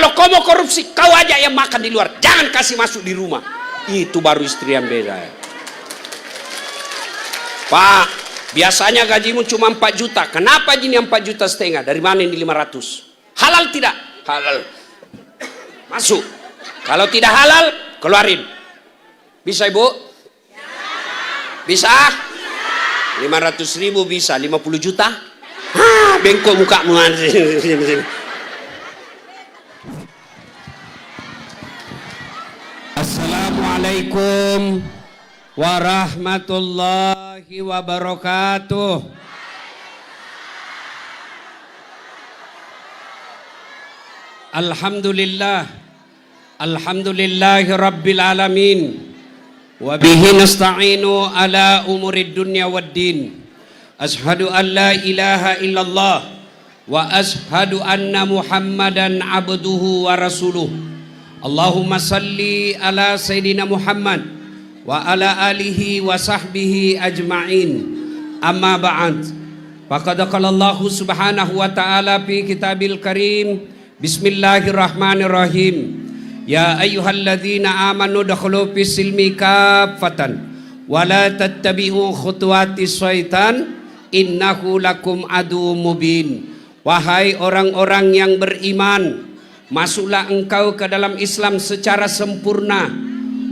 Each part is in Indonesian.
Kalau kau mau korupsi, kau aja yang makan di luar, jangan kasih masuk di rumah. Itu baru istri yang beda ya. Pak, biasanya gajimu cuma 4 juta. Kenapa gini 4,5 juta? Dari mana ini 500? Halal tidak? Halal. Masuk. Kalau tidak halal, keluarin. Bisa ibu? Bisa? 500.000 bisa. 50 juta? Hah, bengkok mukamu. Assalamualaikum warahmatullahi wabarakatuh. Alhamdulillah, alhamdulillahi rabbil alamin, wa bihi nasta'inu ala umurid dunya waddin. Ashhadu an la ilaha illallah wa ashhadu anna muhammadan abduhu wa rasuluh. Allahumma salli ala Sayyidina Muhammad wa ala alihi wa sahbihi ajma'in. Amma ba'd. Faqad qala Allah subhanahu wa ta'ala fi kitabil karim. Bismillahirrahmanirrahim. Ya ayyuhalladzina amanu dakhulu fis silmi kaffatan wa la tattabi'u khutuwatis syaitan innahu lakum adu mubin. Wahai orang-orang yang beriman, masuklah engkau ke dalam Islam secara sempurna.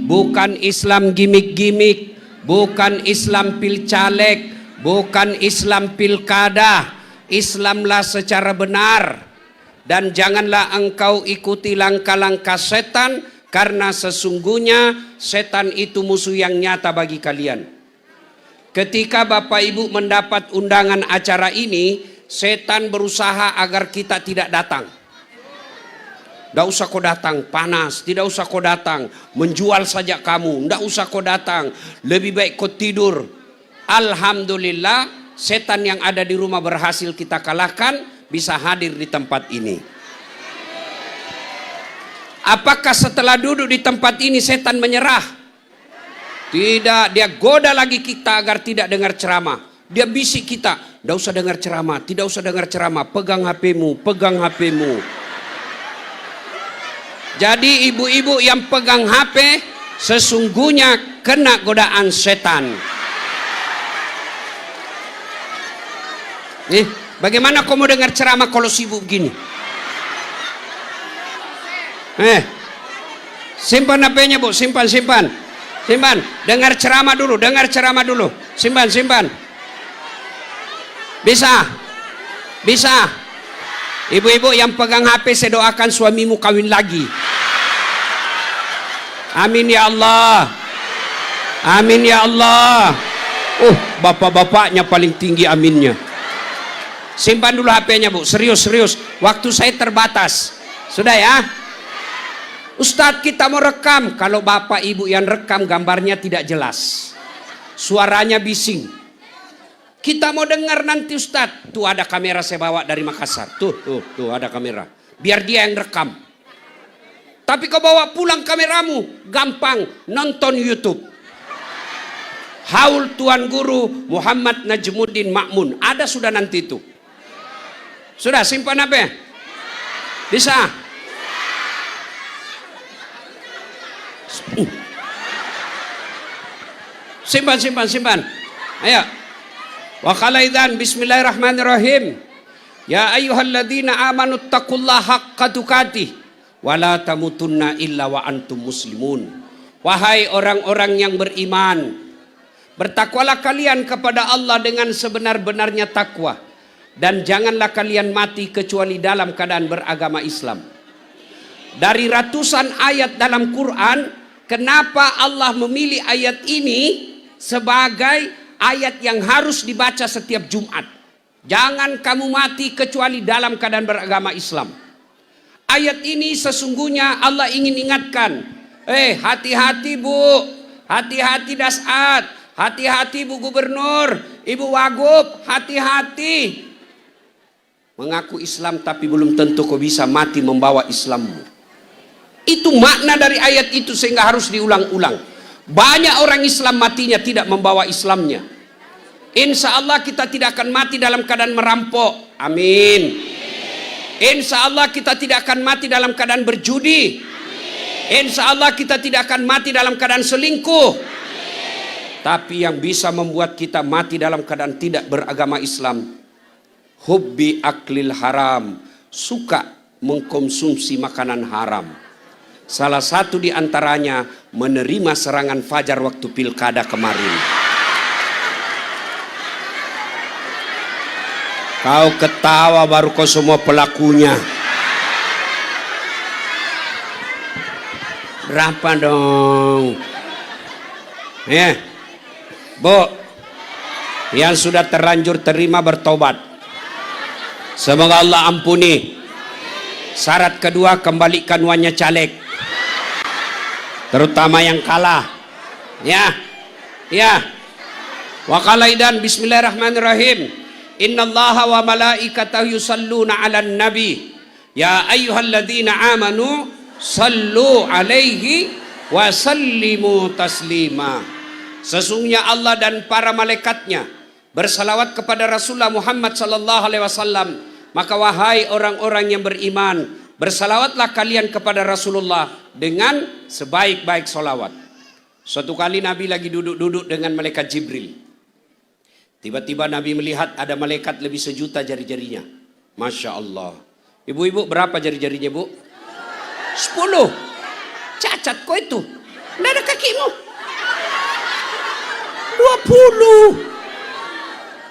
Bukan Islam gimik-gimik, bukan Islam pilcaleg, bukan Islam pilkada. Islamlah secara benar. Dan janganlah engkau ikuti langkah-langkah setan, karena sesungguhnya setan itu musuh yang nyata bagi kalian. Ketika Bapak Ibu mendapat undangan acara ini, setan berusaha agar kita tidak datang. Tidak usah kau datang, panas. Tidak usah kau datang, menjual saja kamu. Tidak usah kau datang, lebih baik kau tidur. Alhamdulillah, setan yang ada di rumah berhasil kita kalahkan, bisa hadir di tempat ini. Apakah setelah duduk di tempat ini setan menyerah? Tidak, dia goda lagi kita agar tidak dengar ceramah. Dia bisik kita, tidak usah dengar ceramah, tidak usah dengar ceramah, pegang HP-mu, pegang HP-mu. Jadi ibu-ibu yang pegang HP sesungguhnya kena godaan setan. Bagaimana kau mau dengar ceramah kalau sibuk begini? Simpan HP-nya bu, simpan. Dengar ceramah dulu, simpan. Bisa. Ibu-ibu yang pegang HP, saya doakan suamimu kawin lagi. Amin ya Allah. Amin ya Allah. Bapak-bapaknya paling tinggi aminnya. Simpan dulu HP-nya bu, serius. Waktu saya terbatas. Sudah ya? Ustadz, kita mau rekam. Kalau bapak ibu yang rekam, gambarnya tidak jelas, suaranya bising. Kita mau dengar nanti Ustadz. Tuh ada kamera saya bawa dari Makassar. Tuh ada kamera. Biar dia yang rekam. Tapi kau bawa pulang kameramu, gampang, nonton YouTube. Haul Tuan Guru Muhammad Najmuddin Ma'mun. Ada sudah nanti itu. Sudah simpan apa? Bisa? Simpan. Ayo. Wa qalaidan bismillahirrahmanirrahim. Ya ayyuhalladzina amanu taqullaha haqqa tuqatih wa la tamutunna illa wa antum muslimun. Wahai orang-orang yang beriman, bertakwalah kalian kepada Allah dengan sebenar-benarnya takwa. Dan janganlah kalian mati kecuali dalam keadaan beragama Islam. Dari ratusan ayat dalam Quran, kenapa Allah memilih ayat ini sebagai ayat yang harus dibaca setiap Jumat? Jangan kamu mati kecuali dalam keadaan beragama Islam. Ayat ini sesungguhnya Allah ingin ingatkan. Hati-hati bu, hati-hati Dasat, hati-hati Bu Gubernur, Ibu Wagub, hati-hati. Mengaku Islam tapi belum tentu kau bisa mati membawa Islammu. Itu makna dari ayat itu, sehingga harus diulang-ulang. Banyak orang Islam matinya tidak membawa Islamnya. Insya Allah kita tidak akan mati dalam keadaan merampok. Amin. Insya Allah kita tidak akan mati dalam keadaan berjudi. Insya Allah kita tidak akan mati dalam keadaan selingkuh. Tapi yang bisa membuat kita mati dalam keadaan tidak beragama Islam, hubbi aklil haram, suka mengkonsumsi makanan haram. Salah satu di antaranya menerima serangan fajar waktu pilkada kemarin. Kau ketawa baru kau semua pelakunya. Berapa dong? Ya, Bu, yang sudah terlanjur terima bertobat, semoga Allah ampuni. Syarat kedua, kembalikan uangnya caleg, terutama yang kalah. Ya, ya. Wa qalaidan bismillahirrahmanirrahim. Innallaha wa malaikatahu yusalluna 'alan nabi. Ya ayyuhalladzina amanu sallu 'alaihi wa sallimu taslima. Sesungguhnya Allah dan para malaikatnya bersalawat kepada Rasulullah Muhammad sallallahu alaihi wasallam. Maka wahai orang-orang yang beriman, bersalawatlah kalian kepada Rasulullah dengan sebaik-baik salawat. Suatu kali Nabi lagi duduk-duduk dengan malaikat Jibril. Tiba-tiba Nabi melihat ada malaikat lebih 1.000.000 jari-jarinya. Masya Allah. Ibu-ibu berapa jari-jarinya, Bu? 10. Cacat kok itu. Nggak ada kakimu.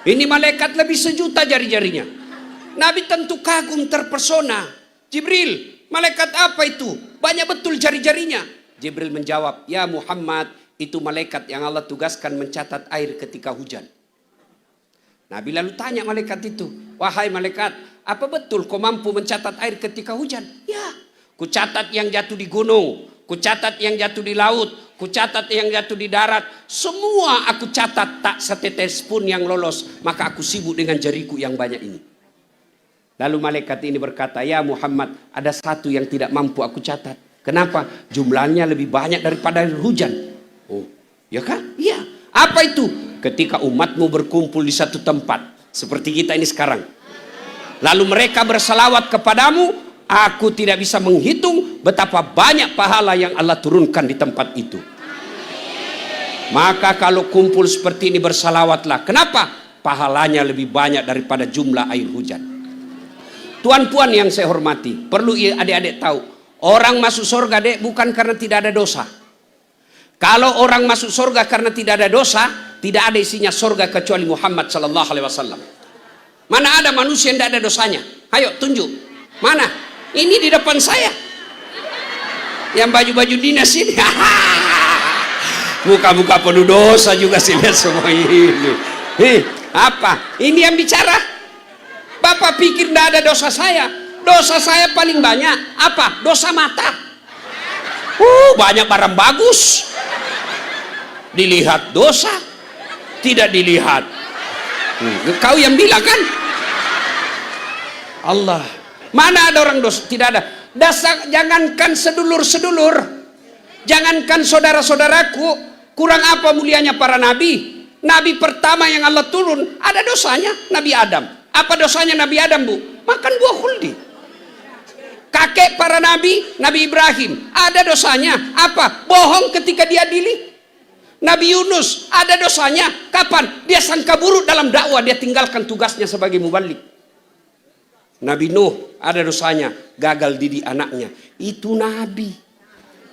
20. Ini malaikat lebih 1.000.000 jari-jarinya. Nabi tentu kagum terpesona. Jibril, malaikat apa itu? Banyak betul jari-jarinya. Jibril menjawab, ya Muhammad, itu malaikat yang Allah tugaskan mencatat air ketika hujan. Nabi lalu tanya malaikat itu, wahai malaikat, apa betul kau mampu mencatat air ketika hujan? Ya, ku catat yang jatuh di gunung, ku catat yang jatuh di laut, ku catat yang jatuh di darat. Semua aku catat, tak setetes pun yang lolos. Maka aku sibuk dengan jariku yang banyak ini. Lalu malaikat ini berkata, ya Muhammad, ada satu yang tidak mampu aku catat. Kenapa? Jumlahnya lebih banyak daripada air hujan. Oh, ya kan? Iya. Apa itu? Ketika umatmu berkumpul di satu tempat seperti kita ini sekarang, lalu mereka bersalawat kepadamu, aku tidak bisa menghitung betapa banyak pahala yang Allah turunkan di tempat itu. Maka kalau kumpul seperti ini bersalawatlah. Kenapa? Pahalanya lebih banyak daripada jumlah air hujan. Tuan-tuan yang saya hormati, perlu adik-adik tahu, orang masuk surga dek bukan karena tidak ada dosa. Kalau orang masuk surga karena tidak ada dosa, tidak ada isinya surga kecuali Muhammad sallallahu alaihi wasallam. Mana ada manusia yang tidak ada dosanya? Ayo tunjuk. Mana? Ini di depan saya. Yang baju-baju dinas ini. Muka-muka penuh dosa juga sih, lihat semua ini. Apa? Ini yang bicara. Bapak pikir tidak ada dosa saya? Dosa saya paling banyak. Apa? Dosa mata. Banyak barang bagus. Dilihat dosa, tidak dilihat. Kau yang bilang kan? Allah. Mana ada orang dosa? Tidak ada. Dasar, jangankan sedulur-sedulur, jangankan saudara-saudaraku, kurang apa mulianya para nabi? Nabi pertama yang Allah turun ada dosanya, Nabi Adam. Apa dosanya Nabi Adam, Bu? Makan buah khuldi. Kakek para nabi, Nabi Ibrahim, ada dosanya. Apa? Bohong ketika diadili. Nabi Yunus ada dosanya. Kapan? Dia sangka buruk dalam dakwah, dia tinggalkan tugasnya sebagai mubalik. Nabi Nuh ada dosanya, gagal didik anaknya. Itu nabi.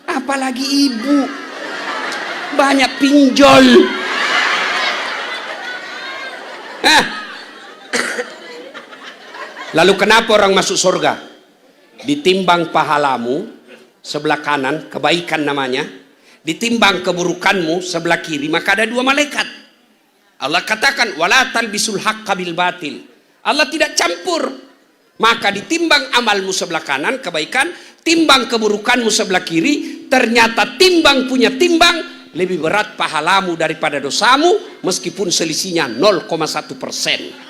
Apalagi ibu. Banyak pinjol. Lalu kenapa orang masuk surga? Ditimbang pahalamu sebelah kanan, kebaikan namanya, ditimbang keburukanmu sebelah kiri, maka ada 2 malaikat. Allah katakan wala talbisul haqqa bil batil. Allah tidak campur. Maka ditimbang amalmu sebelah kanan, kebaikan, timbang keburukanmu sebelah kiri, ternyata timbang punya timbang lebih berat pahalamu daripada dosamu, meskipun selisihnya 0,1%.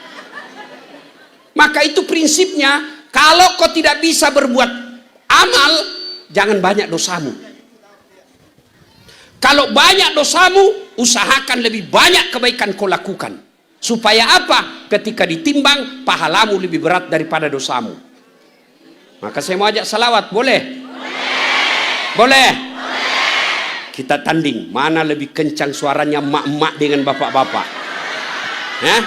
Maka itu prinsipnya, kalau kau tidak bisa berbuat amal, jangan banyak dosamu. Kalau banyak dosamu, usahakan lebih banyak kebaikan kau lakukan. Supaya apa? Ketika ditimbang, pahalamu lebih berat daripada dosamu. Maka saya mau ajak salawat, boleh? Boleh? Kita tanding, mana lebih kencang suaranya emak-emak dengan bapak-bapak. Ya?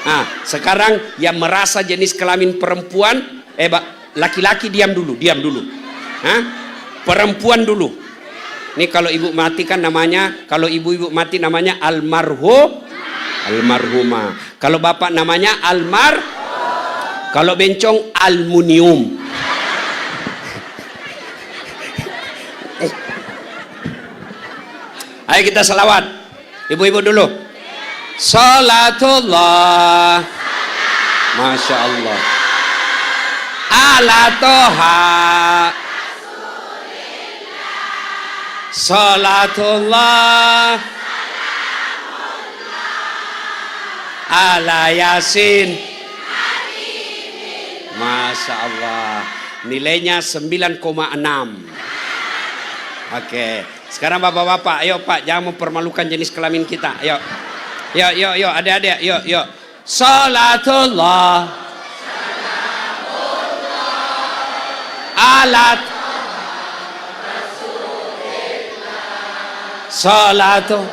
Nah, sekarang yang merasa jenis kelamin perempuan, laki-laki diam dulu. Hah? Perempuan dulu. Ini kalau ibu mati kan namanya, kalau ibu-ibu mati namanya almarhumah. Kalau bapak namanya kalau bencong aluminium. Ayo kita salawat. Ibu-ibu dulu. Salatullah. Masya Allah. Ala toha. Salatullah. Ala Yasin. Masya Allah. Nilainya 9,6. Oke. Sekarang bapak-bapak, ayo Pak, jangan mempermalukan jenis kelamin kita. Ayo. Yuk, adik-adik, yuk. Salatullah. Alat. Salatullah.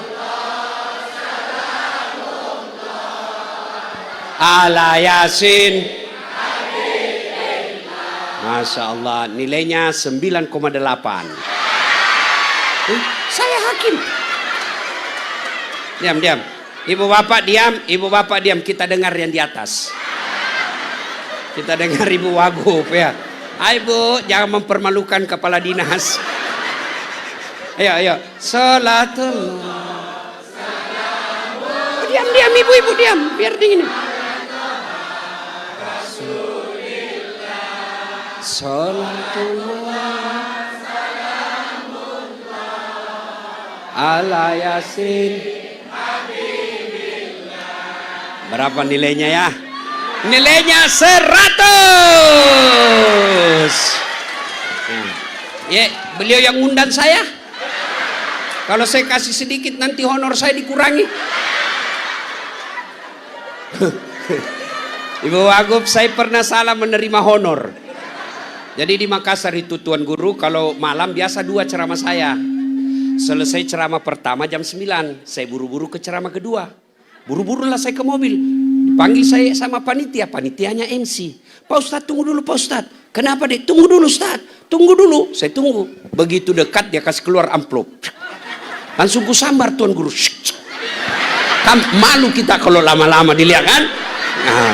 Ala Yasin. Masya Allah, nilainya 9,8. Saya hakim. Diam. Ibu bapak diam, kita dengar yang di atas. Kita dengar Ibu Wagub ya. Ayo Bu, jangan mempermalukan kepala dinas. Ayo. Salatullah. Diam ibu diam, biar dingin. Salatullah. Ala Yasin. Berapa nilainya ya? Nilainya 100. Ya, beliau yang ngundang saya. Kalau saya kasih sedikit nanti honor saya dikurangi. Ibu Wagub, saya pernah salah menerima honor. Jadi di Makassar itu Tuan Guru, kalau malam biasa 2 ceramah saya. Selesai ceramah pertama jam 9, saya buru-buru ke ceramah kedua. Buru-burulah saya ke mobil. Dipanggil saya sama panitianya MC. Pak Ustadz, tunggu dulu Pak Ustadz. Kenapa dek? Tunggu dulu Ustadz. Tunggu dulu. Saya tunggu. Begitu dekat dia kasih keluar amplop. Langsung ku sambar Tuan Guru. Kan malu kita kalau lama-lama dilihat kan. Nah,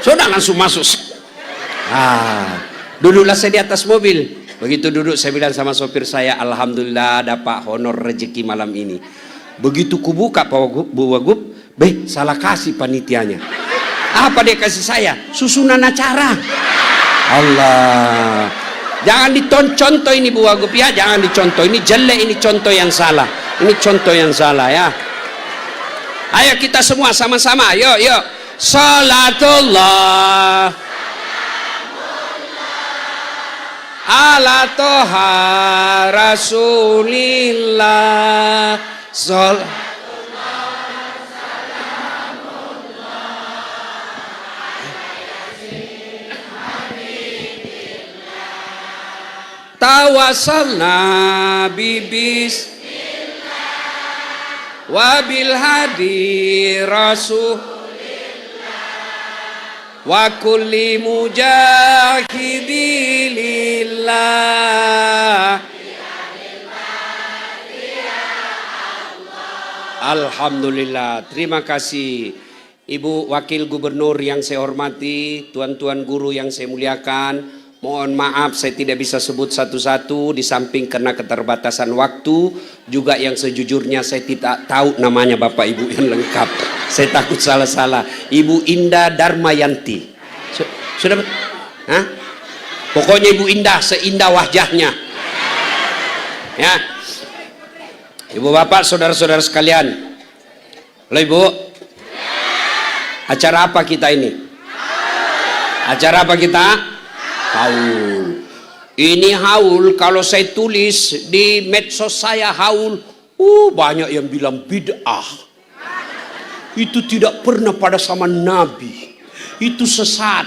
sudah langsung masuk. Duduklah saya di atas mobil. Begitu duduk saya bilang sama sopir saya, alhamdulillah dapat honor rezeki malam ini. Begitu kubuka Pak Bu Wagub, salah kasih panitianya. Apa dia kasih saya? Susunan acara. Allah. Jangan dicontoh ini Bu Wagub ya, jangan dicontoh. Ini jelek, ini contoh yang salah. Ini contoh yang salah ya. Ayo kita semua sama-sama, yuk. Salatullah. Ala toha Rasulillah. Tawassalna bibis wabil hadi rasul wa kulli mujahidi lillah. Alhamdulillah, terima kasih Ibu Wakil Gubernur yang saya hormati, tuan-tuan guru yang saya muliakan. Mohon maaf saya tidak bisa sebut satu-satu, di samping karena keterbatasan waktu, juga yang sejujurnya saya tidak tahu namanya Bapak Ibu yang lengkap. Saya takut salah-salah. Ibu Indah Darmayanti. Sudah? Hah? Pokoknya Ibu Indah, seindah wajahnya. Ya. Ibu bapak, saudara-saudara sekalian. Halo Ibu. Acara apa kita ini? Acara apa kita? Haul. Ini haul, kalau saya tulis di medsos saya haul, banyak yang bilang bid'ah. Itu tidak pernah pada zaman Nabi. Itu sesat.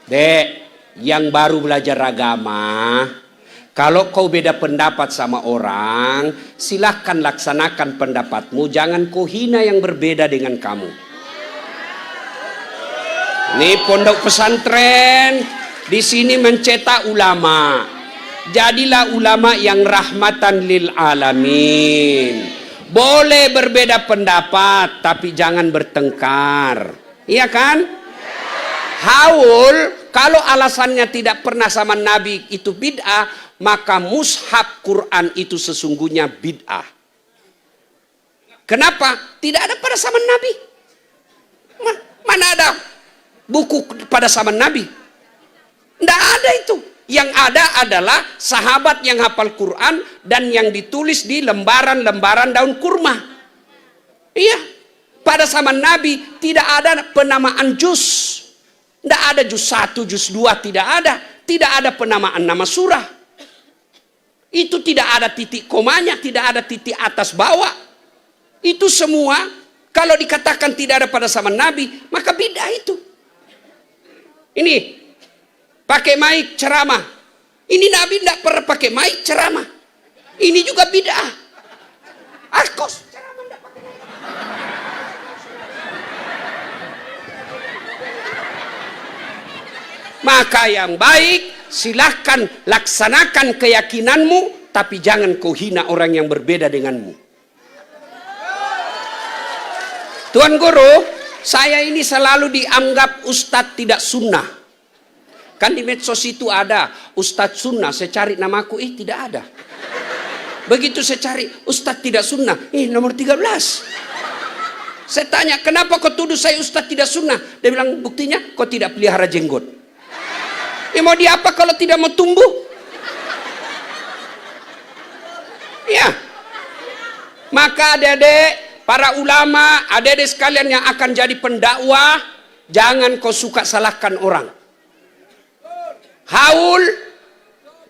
Dek, yang baru belajar agama, kalau kau beda pendapat sama orang, silahkan laksanakan pendapatmu, jangan kau hina yang berbeda dengan kamu. Ini pondok pesantren di sini mencetak ulama. Jadilah ulama yang rahmatan lil alamin. Boleh berbeda pendapat, tapi jangan bertengkar. Iya kan? Haul, kalau alasannya tidak pernah sama Nabi itu bid'ah, maka mushaf Quran itu sesungguhnya bid'ah. Kenapa? Tidak ada pada zaman Nabi. Mana ada buku pada zaman Nabi? Tidak ada itu. Yang ada adalah sahabat yang hafal Quran dan yang ditulis di lembaran-lembaran daun kurma. Iya. Pada zaman Nabi tidak ada penamaan juz. Tidak ada juz 1, juz 2, tidak ada. Tidak ada penamaan nama surah. Itu tidak ada titik komanya, tidak ada titik atas bawah. Itu semua kalau dikatakan tidak ada pada zaman Nabi, maka bid'ah itu. Ini pakai mic ceramah. Ini Nabi tidak pernah pakai mic ceramah. Ini juga bid'ah. Akos ceramah tidak pakai mic. Maka yang baik, silahkan laksanakan keyakinanmu, tapi jangan kau hina orang yang berbeda denganmu. Tuan Guru, saya ini selalu dianggap ustadz tidak sunnah. Kan di medsos itu ada ustadz sunnah, saya cari namaku, tidak ada. Begitu saya cari ustadz tidak sunnah, nomor 13. Saya tanya, kenapa kau tuduh saya ustadz tidak sunnah? Dia bilang, buktinya kau tidak pelihara jenggot. Mau diapa kalau tidak mau tumbuh? Ya. Maka adik-adik, para ulama, adik-adik sekalian yang akan jadi pendakwah, jangan kau suka salahkan orang. Haul,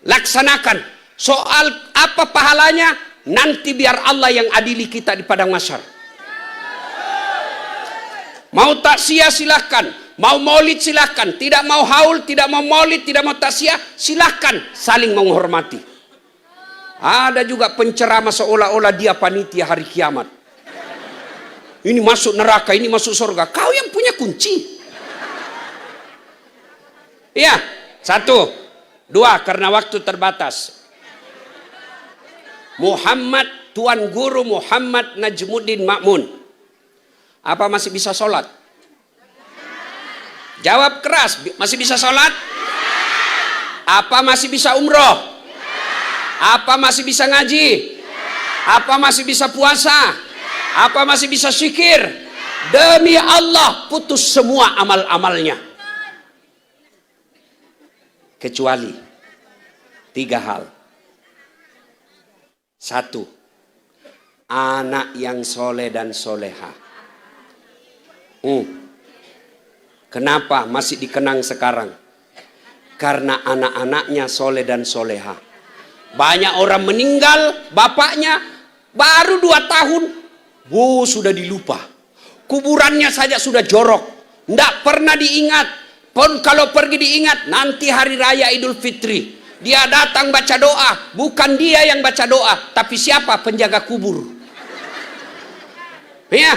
laksanakan. Soal apa pahalanya, nanti biar Allah yang adili kita di padang mahsyar. Mau takziah silahkan, mau maulid silahkan, tidak mau haul, tidak mau maulid, tidak mau takziah, silahkan, saling menghormati. Ada juga penceramah seolah-olah dia panitia hari kiamat. Ini masuk neraka, ini masuk surga. Kau yang punya kunci. Iya, 1, 2, karena waktu terbatas. Muhammad, Tuan Guru Muhammad Najmuddin Ma'mun. Apa masih bisa sholat? Jawab keras, masih bisa sholat? Apa masih bisa umroh? Apa masih bisa ngaji? Apa masih bisa puasa? Apa masih bisa zikir? Demi Allah, putus semua amal-amalnya. Kecuali 3 hal. 1, anak yang soleh dan soleha. Kenapa masih dikenang sekarang? Karena anak-anaknya soleh dan soleha. Banyak orang meninggal, bapaknya baru 2 tahun, sudah dilupa. Kuburannya saja sudah jorok, tidak pernah diingat. Pun kalau pergi diingat, nanti hari raya Idul Fitri, dia datang baca doa. Bukan dia yang baca doa, tapi siapa? Penjaga kubur. Ya.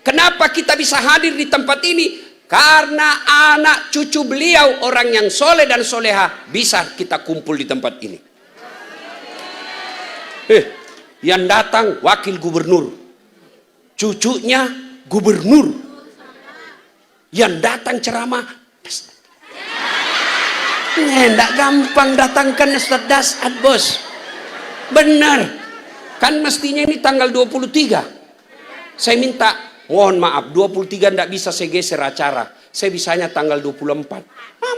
Kenapa kita bisa hadir di tempat ini? Karena anak cucu beliau orang yang soleh dan soleha bisa kita kumpul di tempat ini. Yang datang wakil gubernur, cucunya gubernur. Yang datang ceramah, tidak gampang datangkan Ustaz Dasad, bos. Benar. Kan mestinya ini tanggal 23. Saya minta, mohon maaf, 23 tidak bisa saya geser acara. Saya bisanya tanggal 24.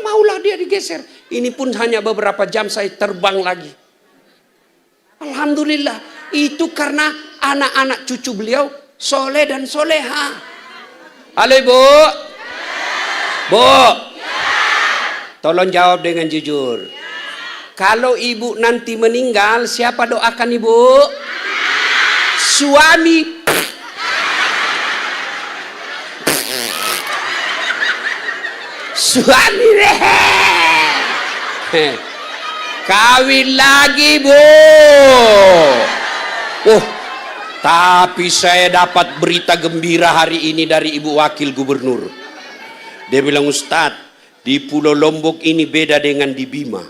Maulah dia digeser. Ini pun hanya beberapa jam saya terbang lagi. Alhamdulillah. Itu karena anak-anak cucu beliau soleh dan soleha. Halo Ibu. Bu. Tolong jawab dengan jujur. Kalau ibu nanti meninggal, siapa doakan ibu? Suami. Suami deh. Kawin lagi, Bu. Tapi saya dapat berita gembira hari ini dari Ibu Wakil Gubernur. Dia bilang, Ustadz, di Pulau Lombok ini beda dengan di Bima.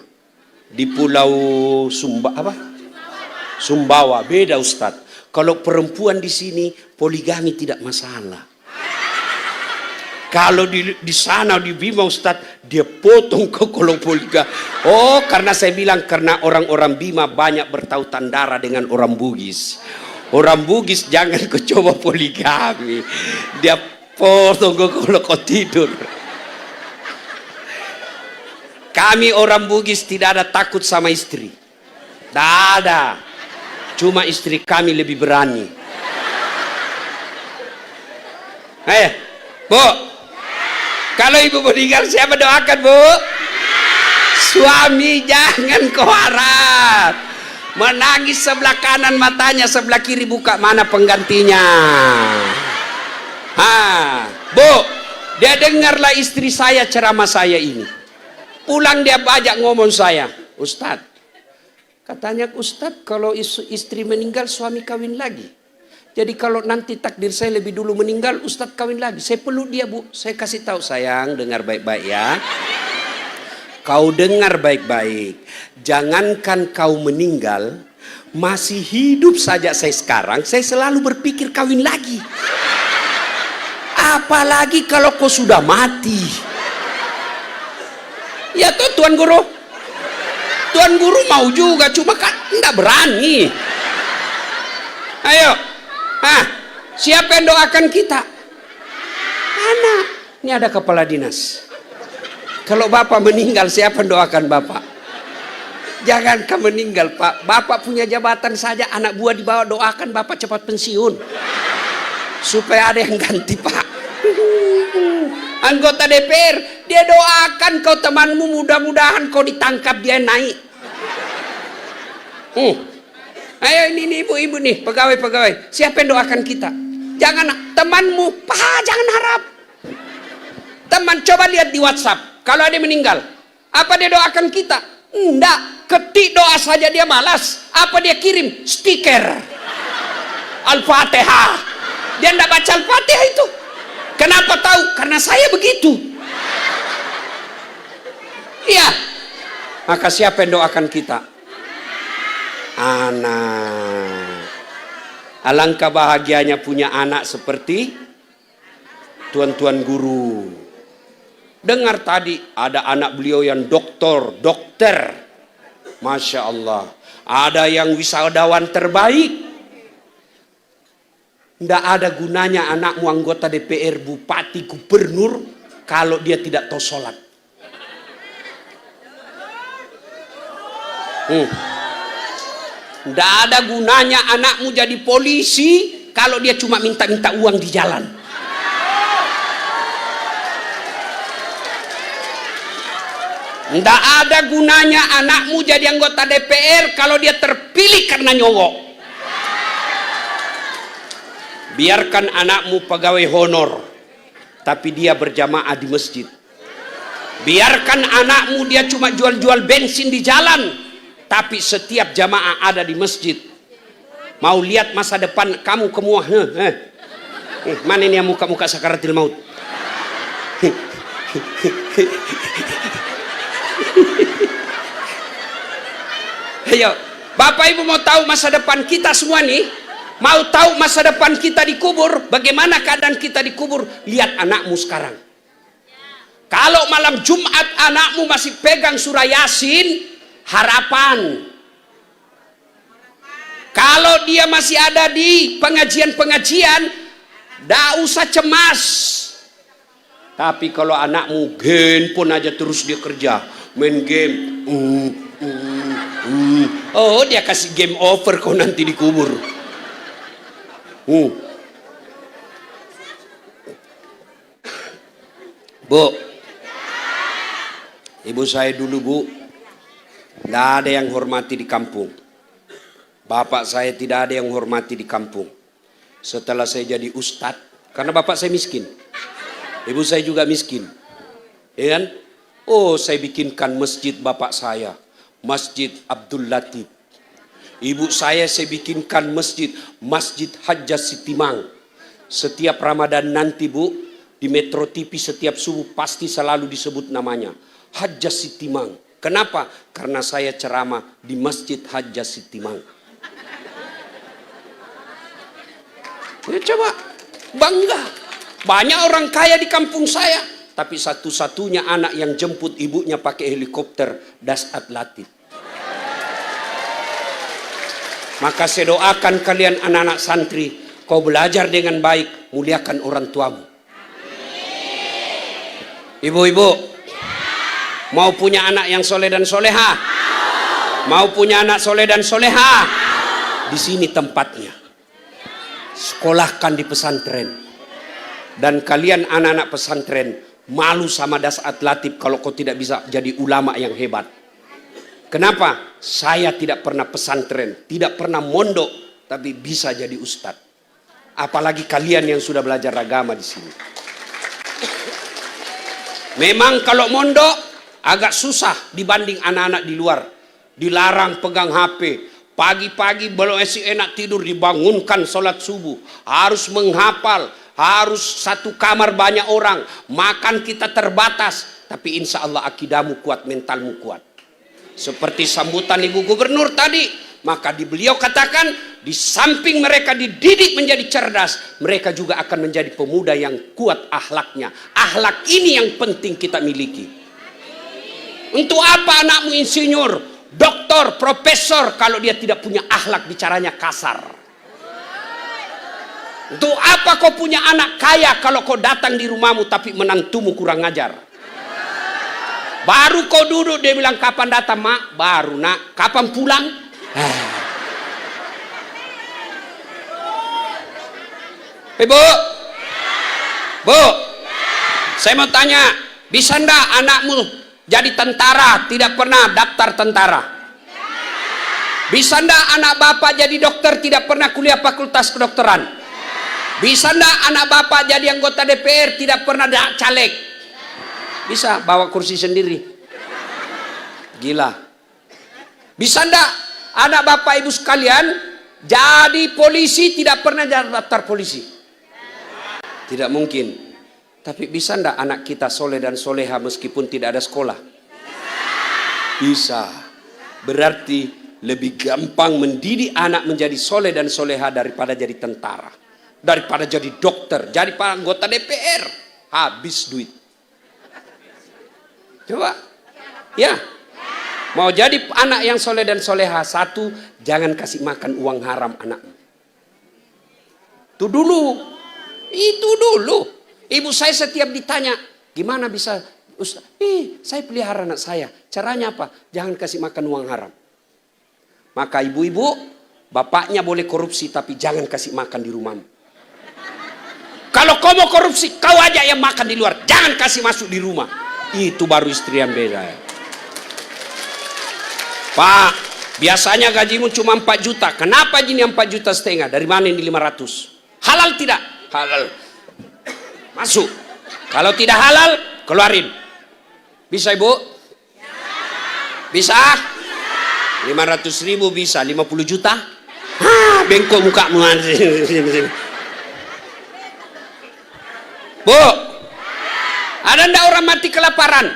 Di Pulau Sumbawa beda, Ustadz. Kalau perempuan di sini poligami tidak masalah. Kalau di sana di Bima, Ustadz, dia potong ke kalau poligami. Oh, karena saya bilang karena orang-orang Bima banyak bertautan darah dengan orang Bugis. Orang Bugis jangan kau coba poligami. Dia potong ke kalau kau tidur. Kami orang Bugis tidak ada takut sama istri. Tidak ada. Cuma istri kami lebih berani. Ayo, Bu. Kalau ibu meninggal siapa doakan, Bu? Suami jangan kau harap. Menangis sebelah kanan matanya, sebelah kiri buka mana penggantinya. Bu, dia dengarlah istri saya ceramah saya ini. Pulang dia bajak ngomong saya, Ustadz. Katanya Ustadz kalau istri meninggal suami kawin lagi. Jadi kalau nanti takdir saya lebih dulu meninggal, Ustadz kawin lagi. Saya peluk dia, Bu. Saya kasih tahu, sayang, dengar baik-baik ya. Kau dengar baik-baik. Jangankan kau meninggal, masih hidup saja saya sekarang, saya selalu berpikir kawin lagi. Apalagi kalau kau sudah mati. Ya tuh Tuan Guru. Tuan Guru mau juga, cuma kan enggak berani. Ayo. Siapa yang doakan kita? Anak. Ini ada kepala dinas. Kalau Bapak meninggal, siapa yang doakan Bapak? Jangankan meninggal, Pak. Bapak punya jabatan saja, anak buah dibawa doakan Bapak cepat pensiun. Supaya ada yang ganti, Pak. Anggota DPR, dia doakan kau temanmu, mudah-mudahan kau ditangkap dia naik. Ayo ini ibu-ibu nih, pegawai-pegawai. Siapa yang doakan kita? Jangan temanmu, jangan harap. Teman coba lihat di WhatsApp, kalau ada yang meninggal, apa dia doakan kita? Enggak, ketik doa saja dia malas. Apa dia kirim? Stiker Al-Fatihah. Dia enggak baca Al-Fatihah itu. Kenapa tahu? Karena saya begitu. Iya. Maka siapa yang doakan kita? Anak. Alangkah bahagianya punya anak seperti tuan-tuan guru. Dengar tadi ada anak beliau yang dokter. Masya Allah. Ada yang wisadawan terbaik. Tidak ada gunanya anakmu anggota DPR, bupati, gubernur kalau dia tidak tahu sholat. Tidak ada gunanya anakmu jadi polisi kalau dia cuma minta-minta uang di jalan. Tidak ada gunanya anakmu jadi anggota DPR kalau dia terpilih karena nyogok. Biarkan anakmu pegawai honor, tapi dia berjamaah di masjid. Biarkan anakmu dia cuma jual-jual bensin di jalan, tapi setiap jamaah ada di masjid. Mau lihat masa depan kamu semua? Mana ini yang muka-muka sakaratil maut? Ayo, Bapak Ibu mau tahu masa depan kita semua nih? Mau tahu masa depan kita dikubur? Bagaimana keadaan kita dikubur? Lihat anakmu sekarang. Kalau malam Jumat anakmu masih pegang surah Yasin, harapan. Kalau dia masih ada di pengajian-pengajian, tidak usah cemas. Tapi kalau anakmu handphone aja terus dia kerja, main game. Oh, dia kasih game over kau nanti dikubur. Bu, ibu saya dulu, Bu, tidak ada yang hormati di kampung. Bapak saya tidak ada yang hormati di kampung. Setelah saya jadi ustadz, karena bapak saya miskin, ibu saya juga miskin, ya kan? Oh, saya bikinkan masjid bapak saya, Masjid Abdul Latif. Ibu saya bikinkan Masjid Hajjah Sitimang. Setiap Ramadan nanti Bu, di Metro TV setiap subuh pasti selalu disebut namanya Hajjah Sitimang. Kenapa? Karena saya ceramah di Masjid Hajjah Sitimang. Ya coba, bangga. Banyak orang kaya di kampung saya, tapi satu-satunya anak yang jemput ibunya pakai helikopter Dasat Latif. Maka saya doakan kalian anak-anak santri, kau belajar dengan baik, muliakan orang tuamu. Ibu-ibu, mau punya anak yang soleh dan soleha? Mau punya anak soleh dan soleha? Di sini tempatnya. Sekolahkan di pesantren. Dan kalian anak-anak pesantren, malu sama Dasat Latif kalau kau tidak bisa jadi ulama yang hebat. Kenapa? Saya tidak pernah pesantren, tidak pernah mondok, tapi bisa jadi ustadz. Apalagi kalian yang sudah belajar agama di sini. Memang kalau mondok agak susah dibanding anak-anak di luar. Dilarang pegang HP. Pagi-pagi belum enak tidur dibangunkan sholat subuh. Harus menghafal. Harus satu kamar banyak orang. Makan kita terbatas. Tapi insya Allah akidahmu kuat, mentalmu kuat. Seperti sambutan Ibu Gubernur tadi. Maka beliau katakan, di samping mereka dididik menjadi cerdas, mereka juga akan menjadi pemuda yang kuat akhlaknya. Akhlak ini yang penting kita miliki. Untuk apa anakmu insinyur, doktor, profesor, kalau dia tidak punya akhlak, bicaranya kasar? Untuk apa kau punya anak kaya kalau kau datang di rumahmu tapi menantumu kurang ajar? Baru kau duduk, dia bilang kapan datang mak? Baru nak, kapan pulang? Ibu, Bu, saya mau tanya, bisa ndak anakmu jadi tentara, tidak pernah daftar tentara? Bisa ndak anak bapak jadi dokter, tidak pernah kuliah fakultas kedokteran? Bisa ndak anak bapak jadi anggota DPR, tidak pernah caleg? Bisa, bawa kursi sendiri. Gila. Bisa ndak anak bapak ibu sekalian jadi polisi, tidak pernah daftar polisi? Tidak mungkin. Tapi bisa ndak anak kita soleh dan soleha meskipun tidak ada sekolah? Bisa. Berarti lebih gampang mendidik anak menjadi soleh dan soleha daripada jadi tentara, daripada jadi dokter, jadi anggota DPR. Habis duit. Coba. Ya. Mau jadi anak yang soleh dan soleha, satu, jangan kasih makan uang haram anakmu. Itu dulu. Itu dulu. Ibu saya setiap ditanya, gimana bisa Ustaz? Saya pelihara anak saya. Caranya apa? Jangan kasih makan uang haram. Maka ibu-ibu, bapaknya boleh korupsi tapi jangan kasih makan di rumahmu. Kalau kau mau korupsi, kau aja yang makan di luar. Jangan kasih masuk di rumah. Itu baru istri yang beda ya. Pak, biasanya gajimu cuma 4 juta. Kenapa gini 4,5 juta? Dari mana ini 500? Halal tidak? Halal. Masuk. Kalau tidak halal, keluarin. Bisa ibu? Bisa? 500.000 bisa. 50 juta? Bengkok mukamu. Bu, ada ndak orang mati kelaparan?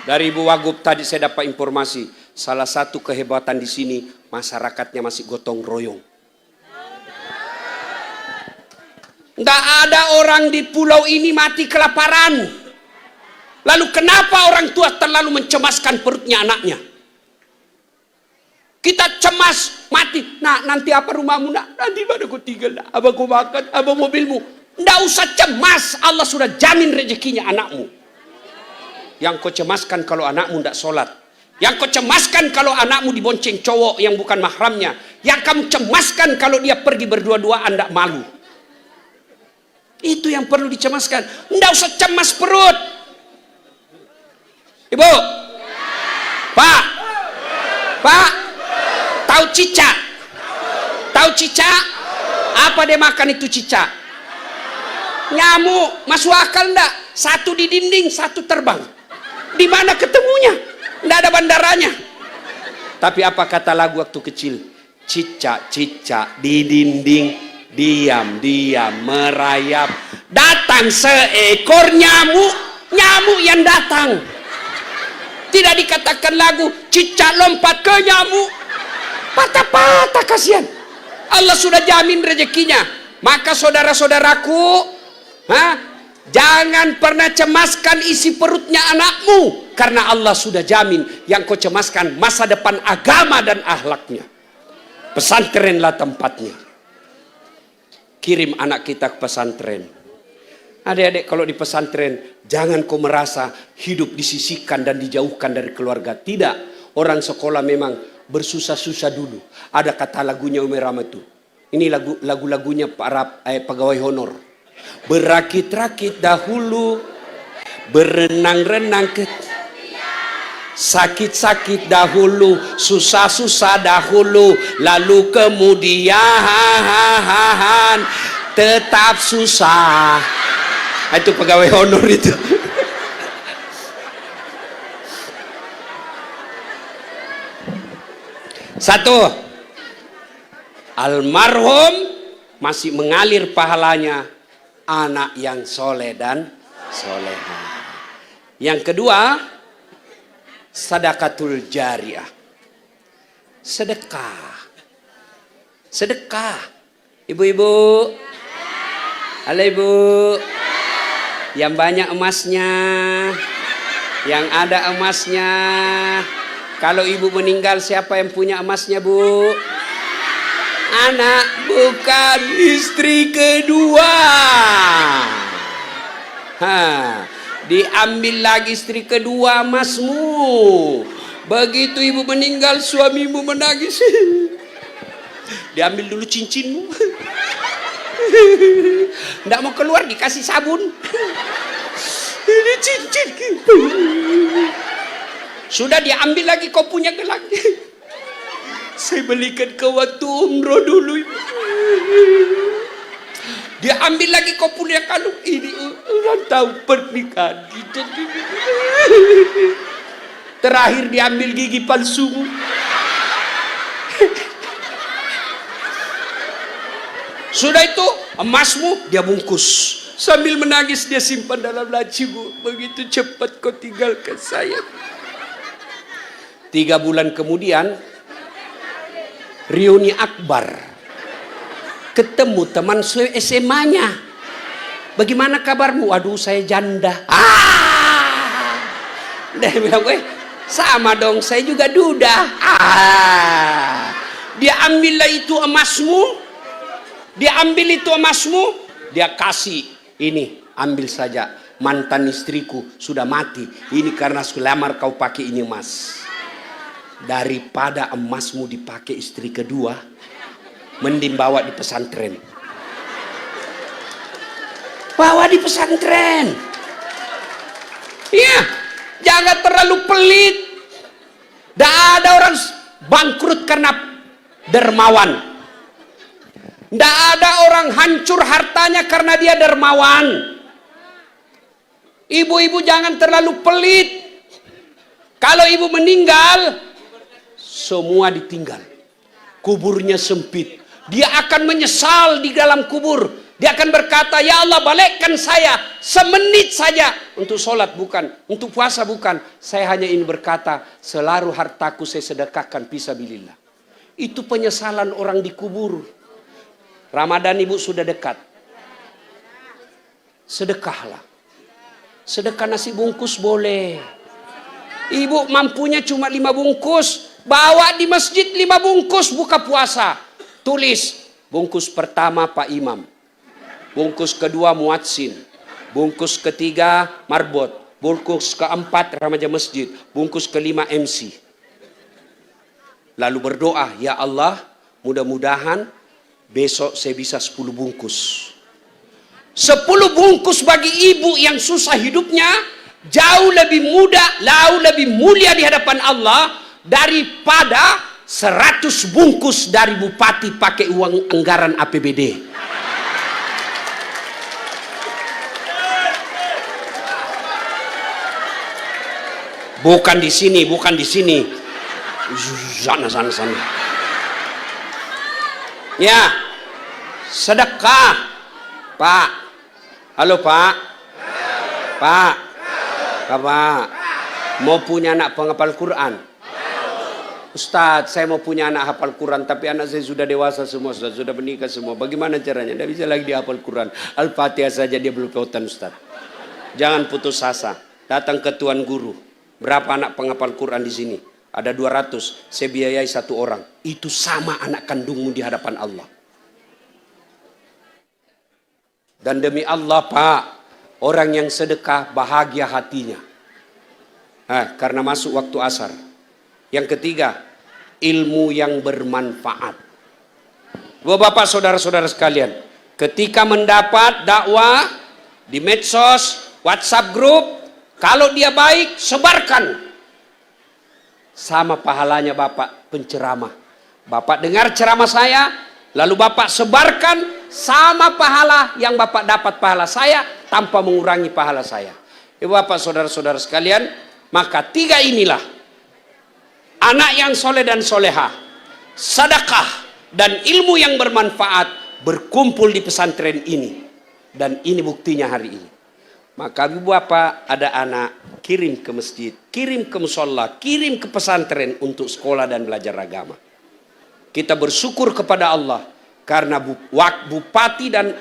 Dari Ibu Wagub tadi saya dapat informasi, salah satu kehebatan di sini masyarakatnya masih gotong royong. Nggak ada orang di pulau ini mati kelaparan. Lalu kenapa orang tua terlalu mencemaskan perutnya anaknya? Kita cemas mati. Nah, nanti apa rumahmu nak? Nanti mana kau tinggal nak? Apa kau makan? Apa mobilmu? Nggak usah cemas. Allah sudah jamin rezekinya anakmu. Yang kau cemaskan kalau anakmu nggak sholat. Yang kau cemaskan kalau anakmu dibonceng cowok yang bukan mahramnya. Yang kamu cemaskan kalau dia pergi berdua-duaan nggak malu. Itu yang perlu dicemaskan. Nggak usah cemas perut. Ibu, Pak, tahu cicak? Tahu cicak? Apa dia makan itu cicak? Nyamuk. Masuk akal enggak? Satu di dinding, satu terbang. Di mana ketemunya? Nggak ada bandaranya. Tapi apa kata lagu waktu kecil? Cicak-cicak di dinding, diam-diam merayap. Datang seekor nyamuk, nyamuk yang datang. Tidak dikatakan lagu cicak lompat ke nyamuk. Patah-patah kasihan. Allah sudah jamin rezekinya. Maka saudara-saudaraku, jangan pernah cemaskan isi perutnya anakmu. Karena Allah sudah jamin. Yang kau cemaskan masa depan agama dan akhlaknya. Pesantrenlah tempatnya. Kirim anak kita ke pesantren. Adik-adik, kalau di pesantren, jangan kau merasa hidup disisihkan dan dijauhkan dari keluarga. Tidak. Orang sekolah memang bersusah-susah dulu. Ada kata lagunya Umi Rama itu. Ini lagu-lagunya para pegawai honor. Berakit-rakit dahulu, berenang-renang ke sakit-sakit dahulu, susah-susah dahulu, lalu kemudian tetap susah. Itu pegawai honor itu. Satu, almarhum masih mengalir pahalanya anak yang soleh dan soleha. Yang kedua, sadaqatul jariyah. Sedekah. Sedekah. Ibu-ibu. Halo ibu. Yang banyak emasnya. Yang ada emasnya. Kalau ibu meninggal siapa yang punya emasnya, Bu? Anak, bukan istri kedua. Diambil lagi istri kedua emasmu. Begitu ibu meninggal suamimu menangis. Diambil dulu cincinmu. Nggak mau keluar dikasih sabun. Ini cincin. Sudah diambil lagi kau punya gelang. Saya belikan kau waktu umroh dulu. Diambil lagi kau punya kalung. Ini orang tahu pernikahan kita. Terakhir diambil gigi palsumu. Sudah itu emasmu dia bungkus. Sambil menangis dia simpan dalam lacimu. Begitu cepat kau tinggalkan saya. 3 bulan kemudian reuni akbar. Ketemu teman SMA-nya. Bagaimana kabarmu? Waduh, saya janda. Dia bilang, sama dong, saya juga duda. Dia ambillah itu emasmu. Dia ambil itu emasmu. Dia kasih. Ini, ambil saja. Mantan istriku sudah mati. Ini karena selamar kau pakai ini emas. Daripada emasmu dipakai istri kedua, mending bawa di pesantren. Bawa di pesantren. Iya, jangan terlalu pelit. Tidak ada orang bangkrut karena dermawan. Tidak ada orang hancur hartanya karena dia dermawan. Ibu-ibu jangan terlalu pelit. Kalau ibu meninggal, semua ditinggal. Kuburnya sempit. Dia akan menyesal di dalam kubur. Dia akan berkata, ya Allah balikkan saya semenit saja. Untuk sholat bukan, untuk puasa bukan. Saya hanya ingin berkata, selaru hartaku saya sedekahkan fisabilillah. Itu penyesalan orang di kubur. Ramadan ibu sudah dekat. Sedekahlah. Sedekah nasi bungkus boleh. Ibu mampunya cuma 5 bungkus. Bawa di masjid 5 bungkus buka puasa. Tulis, bungkus pertama Pak Imam. Bungkus kedua muadzin. Bungkus ketiga marbot. Bungkus keempat remaja masjid. Bungkus kelima MC. Lalu berdoa, ya Allah, mudah-mudahan besok saya bisa 10 bungkus. 10 bungkus bagi ibu yang susah hidupnya jauh lebih mudah, jauh lebih mulia di hadapan Allah daripada 100 bungkus dari bupati pakai uang anggaran APBD. Bukan di sini, bukan di sini. Sana. Ya, sedekah. Pak. Halo Pak. Pak. Pak. Mau punya anak penghafal Quran? Ustadz, saya mau punya anak hafal Quran, tapi anak saya sudah dewasa semua, sudah menikah semua. Bagaimana caranya? Tidak bisa lagi dia hafal Quran. Al-Fatihah saja dia belum pautan, Ustadz. Jangan putus asa. Datang ke Tuan Guru. Berapa anak penghafal Quran di sini? Ada 200. Saya biayai 1 orang. Itu sama anak kandungmu di hadapan Allah. Dan demi Allah Pak, orang yang sedekah bahagia hatinya. Karena masuk waktu asar. Yang ketiga, ilmu yang bermanfaat. Bapak, saudara-saudara sekalian, ketika mendapat dakwah di medsos, WhatsApp grup, kalau dia baik, sebarkan. Sama pahalanya Bapak penceramah. Bapak dengar ceramah saya, lalu Bapak sebarkan, sama pahala yang Bapak dapat pahala saya, tanpa mengurangi pahala saya. Bapak, saudara-saudara sekalian, maka 3 inilah, anak yang soleh dan soleha, sedekah, dan ilmu yang bermanfaat berkumpul di pesantren ini. Dan ini buktinya hari ini. Maka ibu bapak ada anak, kirim ke masjid, kirim ke musola, kirim ke pesantren untuk sekolah dan belajar agama. Kita bersyukur kepada Allah karena bupati dan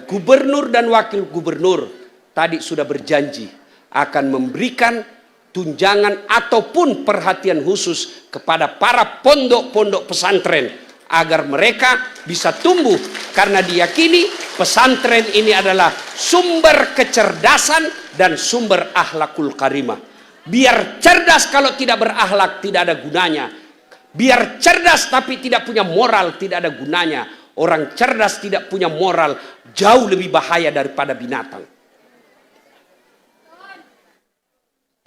gubernur dan wakil gubernur tadi sudah berjanji akan memberikan tunjangan ataupun perhatian khusus kepada para pondok-pondok pesantren agar mereka bisa tumbuh, karena diyakini pesantren ini adalah sumber kecerdasan dan sumber akhlakul karimah. Biar cerdas kalau tidak berakhlak tidak ada gunanya. Biar cerdas tapi tidak punya moral tidak ada gunanya. Orang cerdas tidak punya moral jauh lebih bahaya daripada binatang.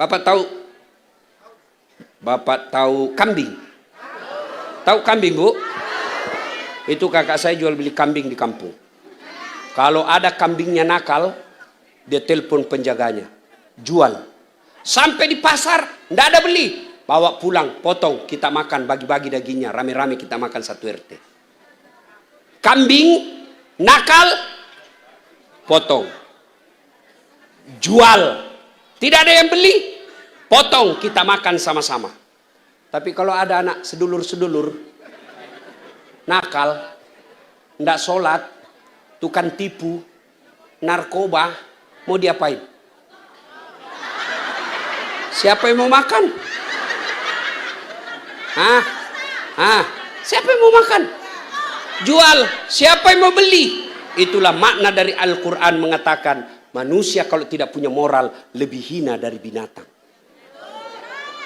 Bapak tahu kambing? Tahu kambing, Bu? Itu kakak saya jual beli kambing di kampung. Kalau ada kambingnya nakal, dia telepon penjaganya, jual. Sampai di pasar, tidak ada beli. Bawa pulang, potong, kita makan, bagi-bagi dagingnya, rame-rame kita makan 1 RT. Kambing nakal, potong, jual. Tidak ada yang beli, potong, kita makan sama-sama. Tapi kalau ada anak sedulur-sedulur nakal, tidak sholat, tukang tipu, narkoba, mau diapain? Siapa yang mau makan? Siapa yang mau makan? Jual, siapa yang mau beli? Itulah makna dari Al-Quran mengatakan, manusia kalau tidak punya moral lebih hina dari binatang.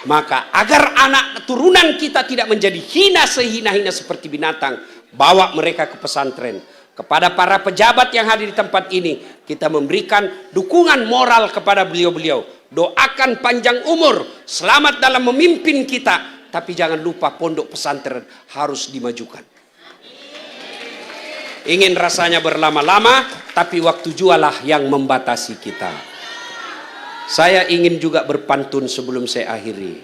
Maka agar anak turunan kita tidak menjadi hina sehina-hina seperti binatang, bawa mereka ke pesantren. Kepada para pejabat yang hadir di tempat ini, kita memberikan dukungan moral kepada beliau-beliau. Doakan panjang umur, selamat dalam memimpin kita. Tapi jangan lupa pondok pesantren harus dimajukan. Ingin rasanya berlama-lama, tapi waktu jualah yang membatasi kita. Saya ingin juga berpantun sebelum saya akhiri.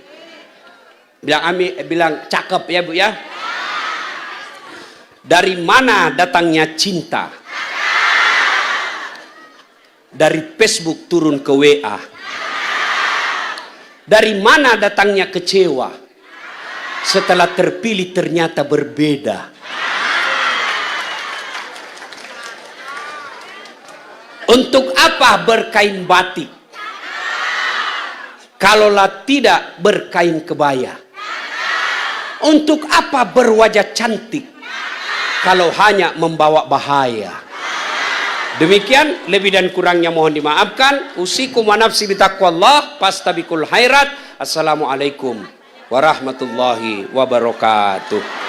Bilang cakep ya Bu ya. Dari mana datangnya cinta? Dari Facebook turun ke WA. Dari mana datangnya kecewa? Setelah terpilih ternyata berbeda. Untuk apa berkain batik kalaulah tidak berkain kebaya? Untuk apa berwajah cantik kalau hanya membawa bahaya? Demikian, lebih dan kurangnya mohon dimaafkan. Usikum wa nafsi bitaqwallah, fastabiqul khairat. Assalamualaikum warahmatullahi wabarakatuh.